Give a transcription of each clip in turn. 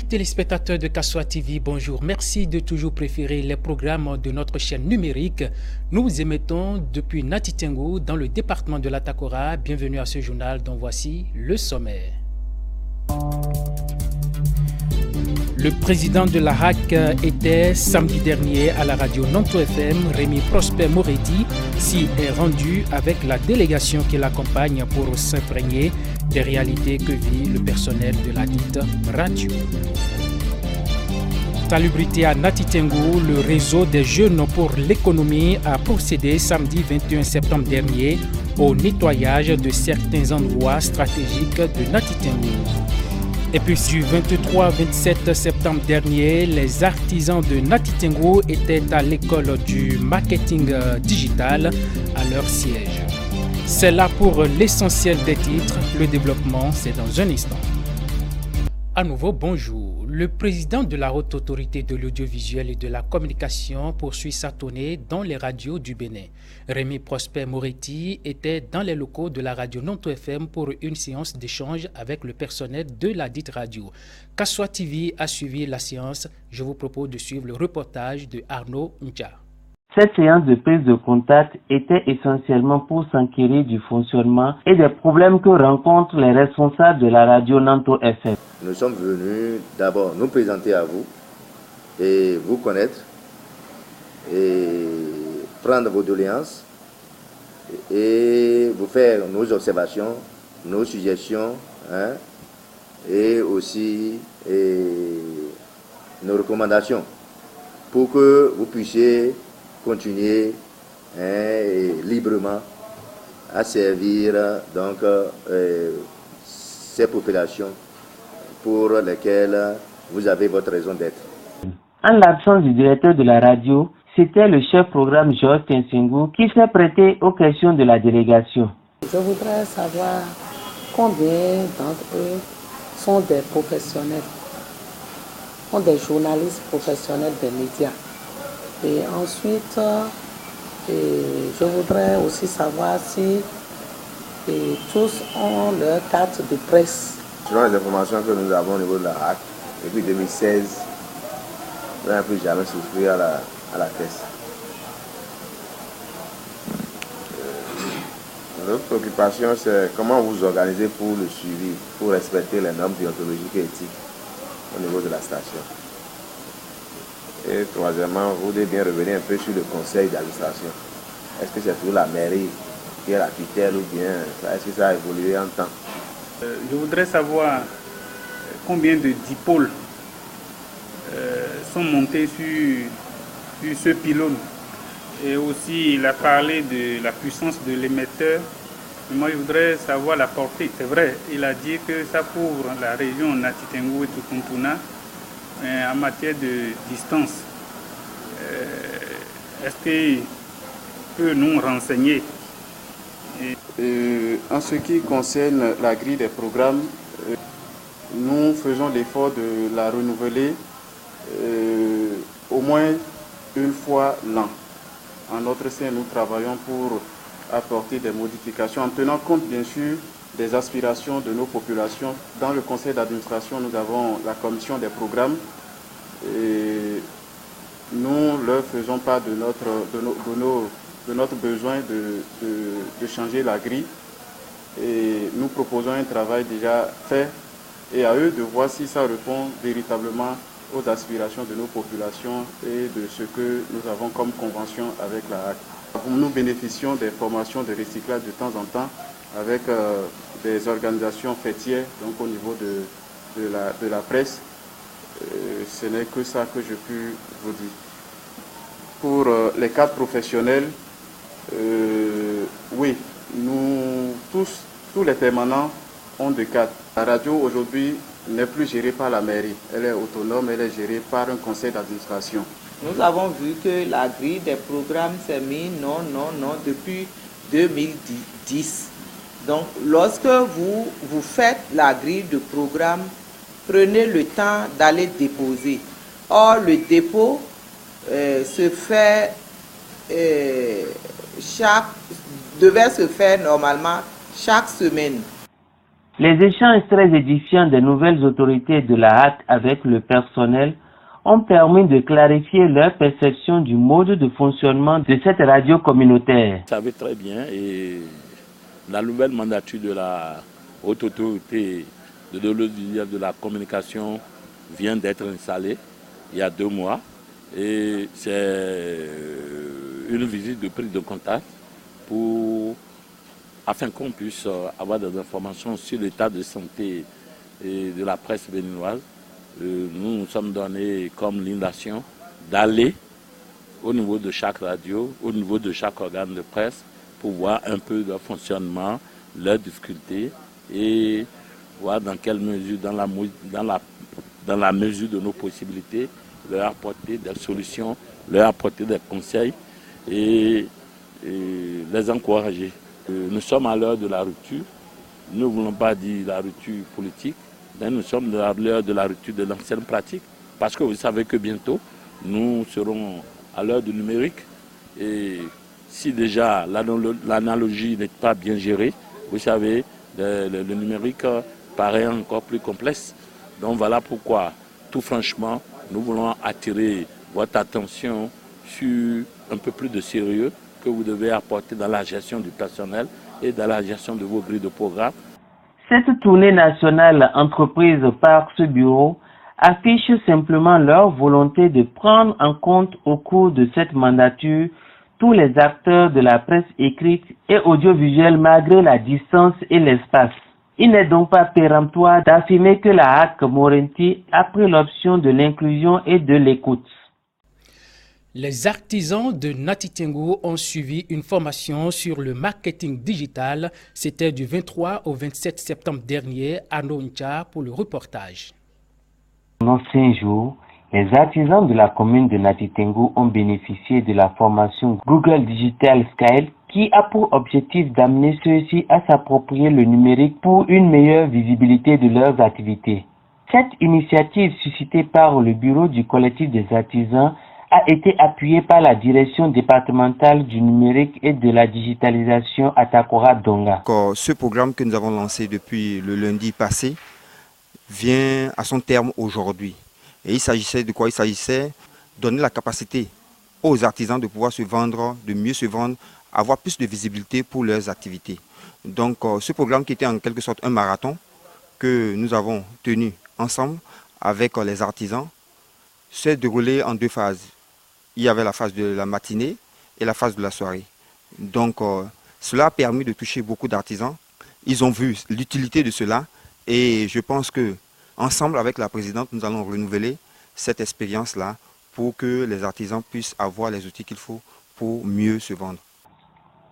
Téléspectateurs de Kassoa TV, bonjour. Merci de toujours préférer les programmes de notre chaîne numérique. Nous émettons depuis Natitengo dans le département de l'Atakora. Bienvenue à ce journal dont voici le sommaire. Le président de la HAC était samedi dernier à la radio Nanto FM. Rémi Prosper Moredi s'y est rendu avec la délégation qui l'accompagne pour s'imprégner des réalités que vit le personnel de la dite radio. Salubrité à Natitengo, le réseau des jeunes pour l'économie a procédé samedi 21 septembre dernier au nettoyage de certains endroits stratégiques de Natitengo. Et puis du 23-27 septembre dernier, les artisans de Natitengo étaient à l'école du marketing digital à leur siège. C'est là pour l'essentiel des titres. Le développement, c'est dans un instant. À nouveau, bonjour. Le président de la Haute Autorité de l'Audiovisuel et de la Communication poursuit sa tournée dans les radios du Bénin. Rémi Prosper Moretti était dans les locaux de la radio Nanto FM pour une séance d'échange avec le personnel de la dite radio. Kassoa TV a suivi la séance. Je vous propose de suivre le reportage de Arnaud Nja. Cette séance de prise de contact était essentiellement pour s'enquérir du fonctionnement et des problèmes que rencontrent les responsables de la radio Nanto FM. Nous sommes venus d'abord nous présenter à vous et vous connaître et prendre vos doléances et vous faire nos observations, nos suggestions et aussi nos recommandations pour que vous puissiez continuer librement à servir donc ces populations pour lesquelles vous avez votre raison d'être. En l'absence du directeur de la radio, c'était le chef programme Georges Tensengu qui s'est prêté aux questions de la délégation. Je voudrais savoir combien d'entre eux sont des professionnels, sont des journalistes professionnels des médias. Et ensuite, je voudrais aussi savoir si tous ont leur carte de presse. Selon les informations que nous avons au niveau de la HAC, depuis 2016, nous n'avons plus jamais souscrit à la caisse. Notre préoccupation, c'est comment vous organisez pour le suivi, pour respecter les normes déontologiques et éthiques au niveau de la station. Et troisièmement, vous devez bien revenir un peu sur le conseil d'administration. Est-ce que c'est toujours la mairie qui est la tutelle ou bien est-ce que ça a évolué en temps? Je voudrais savoir combien de dipôles sont montés sur ce pylône. Et aussi, il a parlé de la puissance de l'émetteur. Moi, je voudrais savoir la portée. C'est vrai, il a dit que ça couvre la région Natitengo et Tukuntuna. En matière de distance, est-ce qu'il peut nous renseigner? En ce qui concerne la grille des programmes, nous faisons l'effort de la renouveler au moins une fois l'an. En notre sein, nous travaillons pour apporter des modifications en tenant compte bien sûr des aspirations de nos populations. Dans le conseil d'administration, nous avons la commission des programmes et nous leur faisons part de notre besoin de changer la grille et nous proposons un travail déjà fait et à eux de voir si ça répond véritablement aux aspirations de nos populations et de ce que nous avons comme convention avec la HAC. Nous bénéficions des formations de recyclage de temps en temps avec des organisations fêtières, donc au niveau de la presse. Ce n'est que ça que je puis vous dire. Pour les cadres professionnels, oui, nous tous les permanents ont des cadres. La radio aujourd'hui n'est plus gérée par la mairie, elle est autonome, elle est gérée par un conseil d'administration. Nous avons vu que la grille des programmes s'est mise non depuis 2010. Donc, lorsque vous faites la grille de programme, prenez le temps d'aller déposer. Or, le dépôt se fait devait se faire normalement chaque semaine. Les échanges très édifiants des nouvelles autorités de la HAC avec le personnel ont permis de clarifier leur perception du mode de fonctionnement de cette radio communautaire. Vous savez très bien, et la nouvelle mandature de la haute autorité de l'audiovisuel de la communication vient d'être installée il y a 2 mois. Et c'est une visite de prise de contact afin qu'on puisse avoir des informations sur l'état de santé de la presse béninoise. Nous nous sommes donnés comme l'intention d'aller au niveau de chaque radio, au niveau de chaque organe de presse, pour voir un peu leur fonctionnement, leurs difficultés et voir dans quelle mesure, dans la mesure de nos possibilités, leur apporter des solutions, leur apporter des conseils et les encourager. Nous sommes à l'heure de la rupture. Nous ne voulons pas dire la rupture politique, mais nous sommes à l'heure de la rupture de l'ancienne pratique. Parce que vous savez que bientôt, nous serons à l'heure du numérique. Et si déjà l'analogie n'est pas bien gérée, vous savez, le numérique paraît encore plus complexe. Donc voilà pourquoi, tout franchement, nous voulons attirer votre attention sur un peu plus de sérieux que vous devez apporter dans la gestion du personnel et dans la gestion de vos grilles de programme. Cette tournée nationale entreprise par ce bureau affiche simplement leur volonté de prendre en compte au cours de cette mandature tous les acteurs de la presse écrite et audiovisuelle malgré la distance et l'espace. Il n'est donc pas péremptoire d'affirmer que la HAC Morenti a pris l'option de l'inclusion et de l'écoute. Les artisans de Natitengu ont suivi une formation sur le marketing digital. C'était du 23 au 27 septembre dernier à Noncha pour le reportage. Pendant 5 jours, les artisans de la commune de Natitengu ont bénéficié de la formation Google Digital Scale qui a pour objectif d'amener ceux-ci à s'approprier le numérique pour une meilleure visibilité de leurs activités. Cette initiative suscitée par le bureau du collectif des artisans a été appuyée par la direction départementale du numérique et de la digitalisation à Takora Donga. Ce programme que nous avons lancé depuis le lundi passé vient à son terme aujourd'hui. Et il s'agissait de quoi? Il s'agissait de donner la capacité aux artisans de pouvoir se vendre, de mieux se vendre, avoir plus de visibilité pour leurs activités. Donc ce programme qui était en quelque sorte un marathon que nous avons tenu ensemble avec les artisans s'est déroulé en 2 phases. Il y avait la phase de la matinée et la phase de la soirée. Donc cela a permis de toucher beaucoup d'artisans. Ils ont vu l'utilité de cela et je pense que ensemble avec la présidente, nous allons renouveler cette expérience-là pour que les artisans puissent avoir les outils qu'il faut pour mieux se vendre.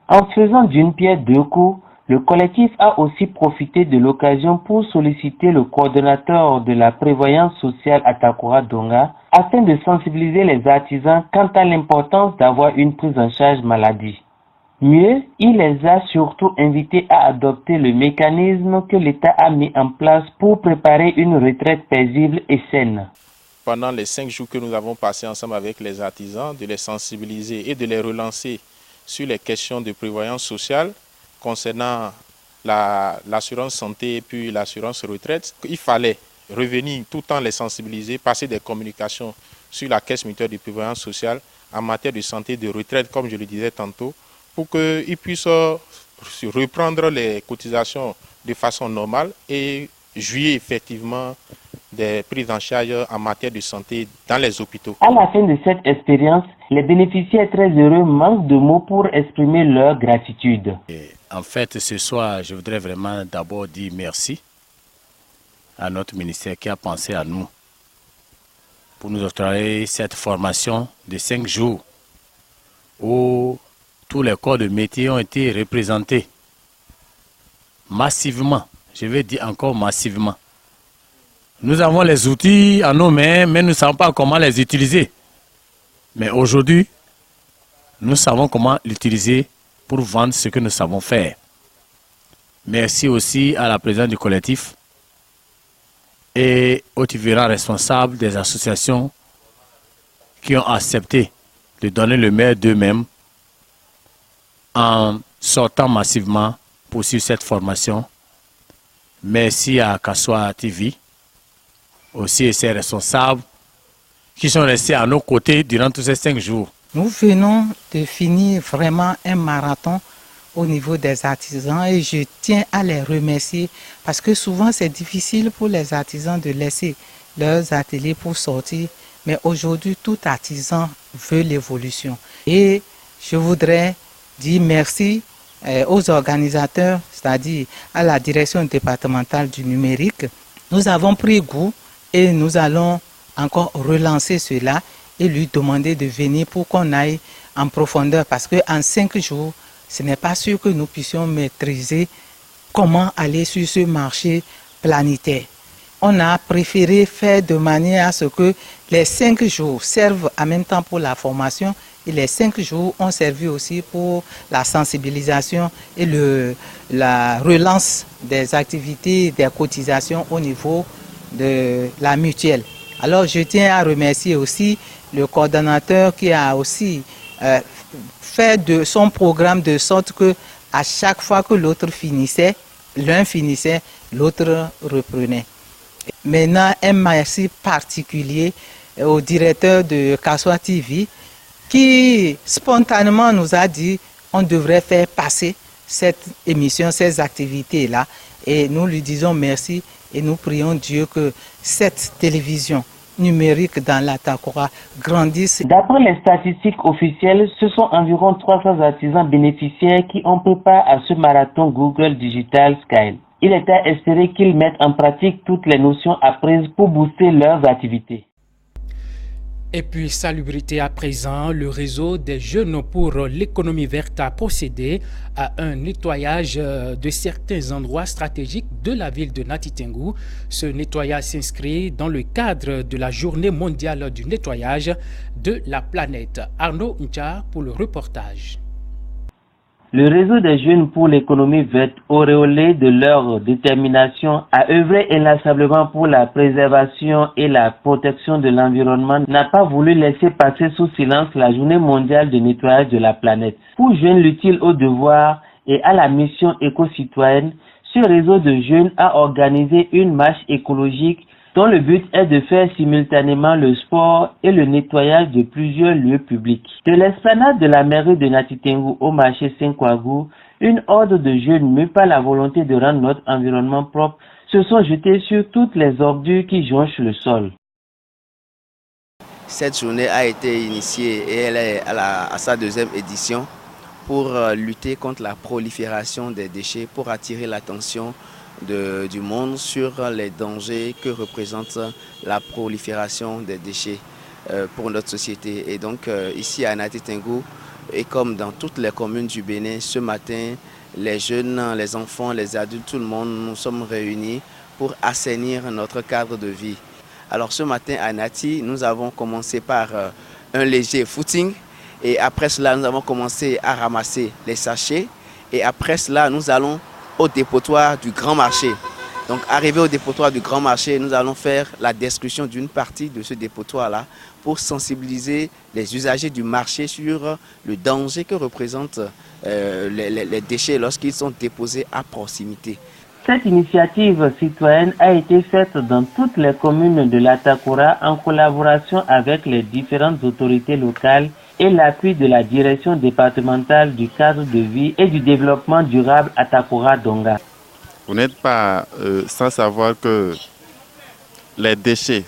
En faisant d'une pierre 2 coups, le collectif a aussi profité de l'occasion pour solliciter le coordonnateur de la prévoyance sociale à Takora Donga afin de sensibiliser les artisans quant à l'importance d'avoir une prise en charge maladie. Mieux, il les a surtout invités à adopter le mécanisme que l'État a mis en place pour préparer une retraite paisible et saine. Pendant les 5 jours que nous avons passés ensemble avec les artisans, de les sensibiliser et de les relancer sur les questions de prévoyance sociale concernant l'assurance santé et puis l'assurance retraite, il fallait revenir tout en les sensibiliser, passer des communications sur la caisse mutuelle de prévoyance sociale en matière de santé et de retraite, comme je le disais tantôt, pour qu'ils puissent reprendre les cotisations de façon normale et jouir effectivement des prises en charge en matière de santé dans les hôpitaux. À la fin de cette expérience, les bénéficiaires très heureux manquent de mots pour exprimer leur gratitude. En fait, ce soir, je voudrais vraiment d'abord dire merci à notre ministère qui a pensé à nous pour nous octroyer cette formation de 5 jours où tous les corps de métier ont été représentés massivement. Je vais dire encore massivement. Nous avons les outils en nos mains, mais nous ne savons pas comment les utiliser. Mais aujourd'hui, nous savons comment l'utiliser pour vendre ce que nous savons faire. Merci aussi à la présidente du collectif et aux différents responsables des associations qui ont accepté de donner le meilleur d'eux-mêmes en sortant massivement pour suivre cette formation Merci à Kassoa TV, aussi et ses responsables qui sont restés à nos côtés durant tous ces 5 jours. Nous venons de finir vraiment un marathon au niveau des artisans et je tiens à les remercier parce que souvent c'est difficile pour les artisans de laisser leurs ateliers pour sortir, mais aujourd'hui tout artisan veut l'évolution. Et je voudrais dire merci aux organisateurs, c'est-à-dire à la direction départementale du numérique. Nous avons pris goût et nous allons encore relancer cela et lui demander de venir pour qu'on aille en profondeur parce qu'en 5 jours, ce n'est pas sûr que nous puissions maîtriser comment aller sur ce marché planétaire. On a préféré faire de manière à ce que les 5 jours servent en même temps pour la formation et les 5 jours ont servi aussi pour la sensibilisation et la relance des activités, des cotisations au niveau de la mutuelle. Alors je tiens à remercier aussi le coordonnateur qui a aussi fait de son programme de sorte que à chaque fois que l'autre finissait, l'un finissait, l'autre reprenait. Maintenant, un merci particulier au directeur de Kassoa TV qui spontanément nous a dit on devrait faire passer cette émission, ces activités-là. Et nous lui disons merci et nous prions Dieu que cette télévision numérique dans l'Atakora grandisse. D'après les statistiques officielles, ce sont environ 300 artisans bénéficiaires qui ont pris part à ce marathon Google Digital Scale. Il est à espérer qu'ils mettent en pratique toutes les notions apprises pour booster leurs activités. Et puis, salubrité à présent, le réseau des jeunes pour l'économie verte a procédé à un nettoyage de certains endroits stratégiques de la ville de Nati Tengou. Ce nettoyage s'inscrit dans le cadre de la journée mondiale du nettoyage de la planète. Arnaud Ncha pour le reportage. Le réseau des jeunes pour l'économie verte, auréolé de leur détermination à œuvrer inlassablement pour la préservation et la protection de l'environnement, n'a pas voulu laisser passer sous silence la journée mondiale de nettoyage de la planète. Pour joindre l'utile au devoir et à la mission éco-citoyenne, ce réseau de jeunes a organisé une marche écologique dont le but est de faire simultanément le sport et le nettoyage de plusieurs lieux publics. De l'esplanade de la mairie de Nati Tengou au marché Saint-Kouagou, une horde de jeunes mue par la volonté de rendre notre environnement propre se sont jetés sur toutes les ordures qui jonchent le sol. Cette journée a été initiée et elle est à sa 2e édition pour lutter contre la prolifération des déchets, pour attirer l'attention du monde sur les dangers que représente la prolifération des déchets pour notre société. Et donc ici à Nati Tengou, et comme dans toutes les communes du Bénin, ce matin, les jeunes, les enfants, les adultes, tout le monde, nous sommes réunis pour assainir notre cadre de vie. Alors ce matin à Nati, nous avons commencé par un léger footing et après cela, nous avons commencé à ramasser les sachets et après cela, nous allons au dépotoir du Grand Marché. Donc arrivé au dépotoir du Grand Marché, nous allons faire la destruction d'une partie de ce dépotoir-là pour sensibiliser les usagers du marché sur le danger que représentent les déchets lorsqu'ils sont déposés à proximité. Cette initiative citoyenne a été faite dans toutes les communes de l'Atakora en collaboration avec les différentes autorités locales et l'appui de la direction départementale du cadre de vie et du développement durable Atakora Donga. Vous n'êtes pas sans savoir que les déchets,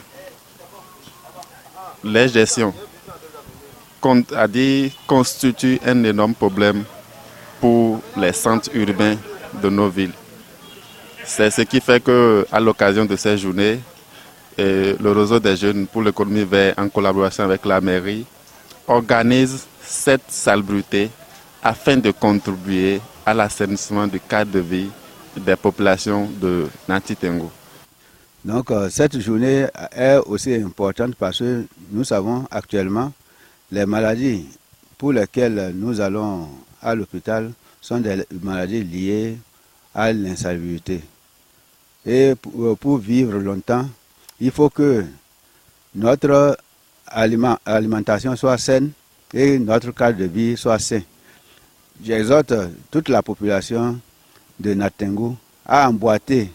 les gestions, constituent un énorme problème pour les centres urbains de nos villes. C'est ce qui fait qu'à l'occasion de ces journées, le réseau des jeunes pour l'économie verte, en collaboration avec la mairie, organise cette salubrité afin de contribuer à l'assainissement du cadre de vie des populations de Nati Tengou. Donc cette journée est aussi importante parce que nous savons actuellement les maladies pour lesquelles nous allons à l'hôpital sont des maladies liées à l'insalubrité. Et pour vivre longtemps, il faut que notre alimentation soit saine et notre cadre de vie soit sain. J'exhorte toute la population de Nati Tengou à emboîter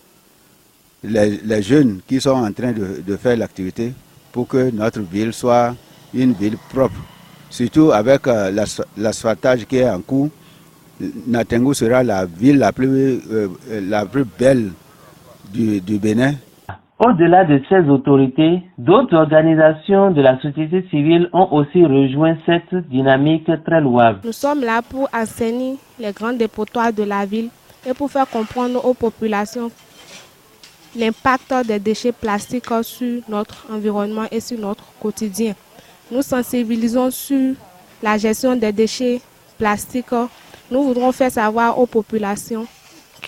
les jeunes qui sont en train de faire l'activité pour que notre ville soit une ville propre. Surtout avec l'asphaltage qui est en cours, Natengu sera la ville la plus belle du Bénin. Au-delà de ces autorités, d'autres organisations de la société civile ont aussi rejoint cette dynamique très louable. Nous sommes là pour assainir les grands dépotoirs de la ville et pour faire comprendre aux populations l'impact des déchets plastiques sur notre environnement et sur notre quotidien. Nous sensibilisons sur la gestion des déchets plastiques. Nous voudrons faire savoir aux populations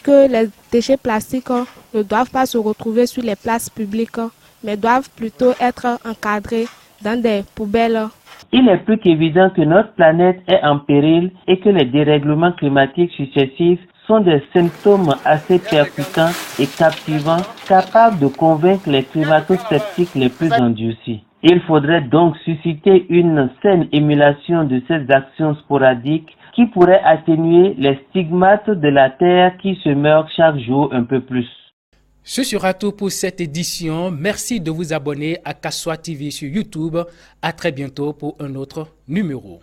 que les déchets plastiques ne doivent pas se retrouver sur les places publiques, mais doivent plutôt être encadrés dans des poubelles. Il est plus qu'évident que notre planète est en péril et que les dérèglements climatiques successifs sont des symptômes assez percutants et captivants, capables de convaincre les climato-sceptiques les plus endurcis. Il faudrait donc susciter une saine émulation de ces actions sporadiques qui pourraient atténuer les stigmates de la Terre qui se meurent chaque jour un peu plus. Ce sera tout pour cette édition. Merci de vous abonner à Kassoa TV sur YouTube. À très bientôt pour un autre numéro.